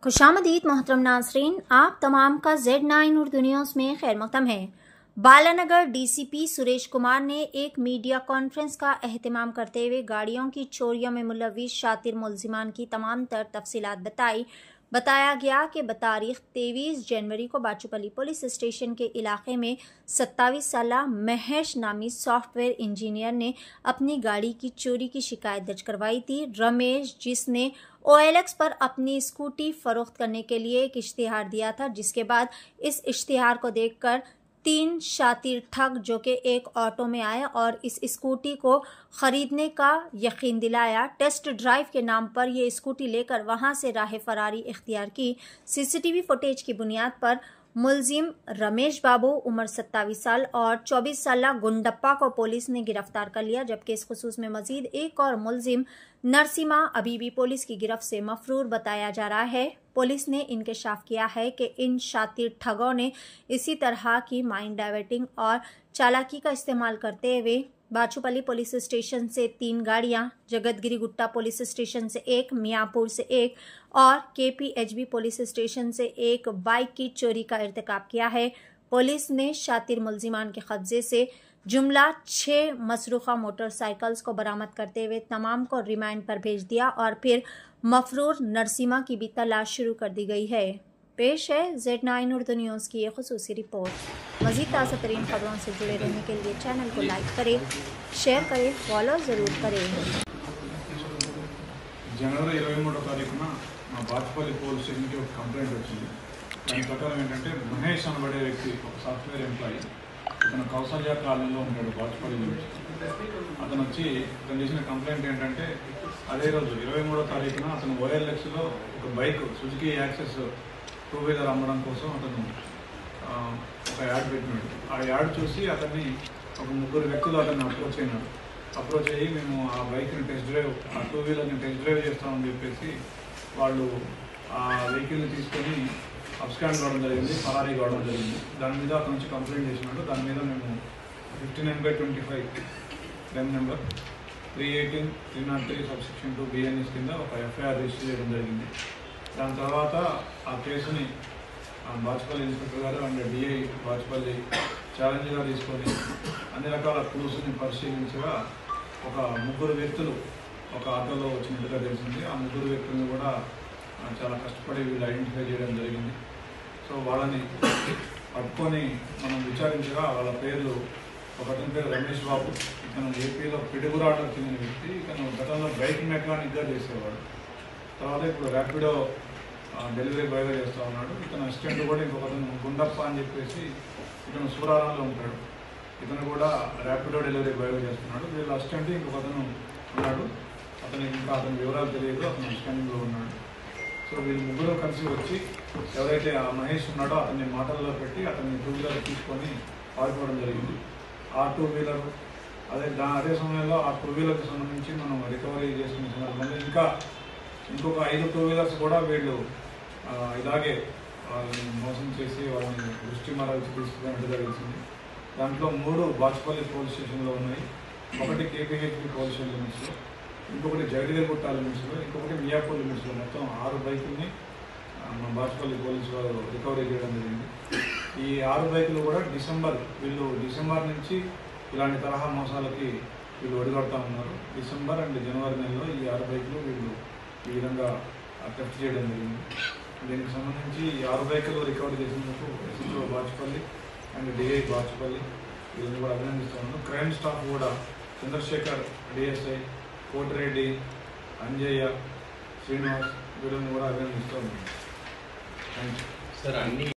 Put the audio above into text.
खुशामदीद मोहतरम नाज़रीन, आप तमाम का Z9 उर्दू न्यूज़ में खैर मक़दम है। बालानगर डीसीपी सुरेश कुमार ने एक मीडिया कॉन्फ्रेंस का एहतमाम करते हुए गाड़ियों की चोरियों में मुलव्विस शातिर मुल्जिमान की तमाम तर तफसीलात बताया गया कि बतारीख 23 जनवरी को बाचूपली पुलिस स्टेशन के इलाके में 27 साला महेश नामी सॉफ्टवेयर इंजीनियर ने अपनी गाड़ी की चोरी की शिकायत दर्ज करवाई थी। रमेश, जिसने OLX पर अपनी स्कूटी फरोख्त करने के लिए एक इश्तिहार दिया था, जिसके बाद इस इश्तिहार को देखकर 3 शातिर ठग जो कि एक ऑटो में आए और इस स्कूटी को ख़रीदने का यकीन दिलाया। टेस्ट ड्राइव के नाम पर यह स्कूटी लेकर वहां से राह फरारी इख्तियार की। CCTV फुटेज की बुनियाद पर मुलजिम रमेश बाबू उम्र 27 साल और 24 साला गुंडप्पा को पुलिस ने गिरफ्तार कर लिया, जबकि इस खुसूस में मजीद एक और मुलजिम नरसिमा अभी भी पुलिस की गिरफ्त से मफरूर बताया जा रहा है। पुलिस ने इंकशाफ किया है कि इन शातिर ठगों ने इसी तरह की माइंड डाइवर्टिंग और चालाकी का इस्तेमाल करते हुए बाचूपली पुलिस स्टेशन से 3 गाड़ियां, जगतगिरी गुट्टा पुलिस स्टेशन से 1, मियाँपुर से 1 और KPHB पुलिस स्टेशन से 1 बाइक की चोरी का इर्तिकाब किया है। पुलिस ने शातिर मुल्जिमान के कब्जे से जुमला 6 मसरूखा मोटरसाइकिल्स को बरामद करते हुए तमाम को रिमांड पर भेज दिया और फिर मफरूर नरसिमा की भी तलाश शुरू कर दी गई है। पेश है Z9 उर्दू न्यूज़ की ये खुसूसी रिपोर्ट। मज़ीद ताज़ा तरीन खबरों से जुड़े रहने के लिए चैनल को लाइक करें, शेयर करें, फॉलो ज़रूर करें। जनवरी 23వ తారీఖున మా బాచుపల్లి పోలీస్ స్టేషన్కి ఒక కంప్లైంట్ వచ్చింది. దాని ప్రకారం ఏంటంటే మహేష్ అనబడే వ్యక్తి ఒక సాఫ్ట్వేర్ ఎంప్లాయీ, ఇతను కౌసల్య కాలనీలో ఉంటాడు బాచుపల్లి నుంచి. అతను వచ్చి ఇతను చేసిన కంప్లైంట్ ఏంటంటే అదే రోజు 23వ తారీఖున అతను OLXలో ఒక బైక్ సుజుకి యాక్సెస్ 2-వీలర్ అమ్మడం కోసం అతను ఒక యాడ్ పెట్టినాడు. ఆ యాడ్ చూసి అతన్ని ఒక 3 వ్యక్తులు అతన్ని అప్రోచ్ అయ్యి మేము ఆ బైక్ని టెస్ట్ డ్రైవ్, ఆ 2-వీలర్ని టెస్ట్ డ్రైవ్ చేస్తామని చెప్పేసి వాళ్ళు ఆ వెహికల్ని తీసుకొని అబ్స్కాండ్ కావడం జరిగింది, ఫరారీ కావడం జరిగింది. దాని మీద అతను నుంచి కంప్లైంట్ చేసినాడు. దాని మీద మేము 59/25 క్రైమ్ నెంబర్ 318/303 సబ్సెక్షన్ 2 BNS కింద ఒక FIR రిజిస్టర్ చేయడం జరిగింది. దాని తర్వాత ఆ కేసుని బాచుపల్లి ఇన్స్పెక్టర్ గారు అండ్ DI బాచుపల్లి ఛాలెంజ్గా తీసుకొని అన్ని రకాల క్లూస్ని పరిశీలించగా ఒక 3 వ్యక్తులు ఒక ఆటోలో వచ్చినట్టుగా తెలిసింది. ఆ 3 వ్యక్తులను కూడా చాలా కష్టపడి వీళ్ళు ఐడెంటిఫై చేయడం జరిగింది. సో వాళ్ళని పట్టుకొని మనం విచారించగా వాళ్ళ పేర్లు, ఒకతని పేరు రమేష్ బాబు, ఇతను ఏపీలో పిడుగురాటకు చెందిన వ్యక్తి. ఇతను గతంలో బైక్ మెకానిక్గా చేసేవాడు. తర్వాత ఇప్పుడు ర్యాపిడో డెలివరీ బాయ్గా చేస్తూ ఉన్నాడు. ఇతను అసిస్టెంట్ కూడా ఇంకొకతను గుండప్ప అని చెప్పేసి ఇతను సూరారంలో ఉంటాడు. ఇతను కూడా ర్యాపిడో డెలివరీ బాయ్గా చేస్తున్నాడు. వీళ్ళ అసిస్టెంట్ ఇంకొకతను ఉన్నాడు. అతనికి ఇంకా అతని వివరాలు తెలియదు, అతను అసిస్టెంట్లో ఉన్నాడు. సో వీళ్ళు 3 కలిసి వచ్చి ఎవరైతే ఆ మహేష్ ఉన్నాడో అతన్ని మాటల్లో పెట్టి అతన్ని 2-వీలర్ తీసుకొని పారిపోవడం జరిగింది. ఆ 2-వీలర్ అదే సమయంలో ఆ 2-వీలర్కి సంబంధించి మనం రికవరీ చేసుకున్న సందర్భంలో ఇంకొక 5 2-వీలర్స్ కూడా వీళ్ళు ఇలాగే వాళ్ళని మోసం చేసి వాళ్ళని దృష్టి మరల్చి తీసుకున్నట్టుగా తెలిసింది. దాంట్లో 3 బాచుపల్లి పోలీస్ స్టేషన్లో ఉన్నాయి. ఒకటి KPHB పోలీస్ స్టేషన్ లిమిట్స్లో, ఇంకొకటి జగదీర్గుట్ట లిమిట్స్లో, ఇంకొకటి మియాపూర్ లిమిట్స్లో. మొత్తం 6 బైకుల్ని మన బాచుపల్లి పోలీసు వారు రికవరీ చేయడం జరిగింది. ఈ 6 బైకులు కూడా డిసెంబర్ నుంచి ఇలాంటి తరహా మోసాలకి వీళ్ళు ఒడిగడుతూ ఉన్నారు. డిసెంబర్ అండ్ జనవరి నెలలో ఈ 6 బైకులు వీళ్ళు ఈ విధంగా టెస్ట్ చేయడం జరిగింది. దీనికి సంబంధించి 6 బైకులు రికవరీ చేసినందుకు SHO Bachupalli and DI Bachupalli వీళ్ళని కూడా అభినందిస్తున్నాను. క్రైమ్ స్టాఫ్ కూడా చంద్రశేఖర్ DSI, కోటిరెడ్డి, అంజయ్య, శ్రీనివాస్ వీళ్ళని కూడా అభినందిస్తూ ఉన్నాను. Thank you.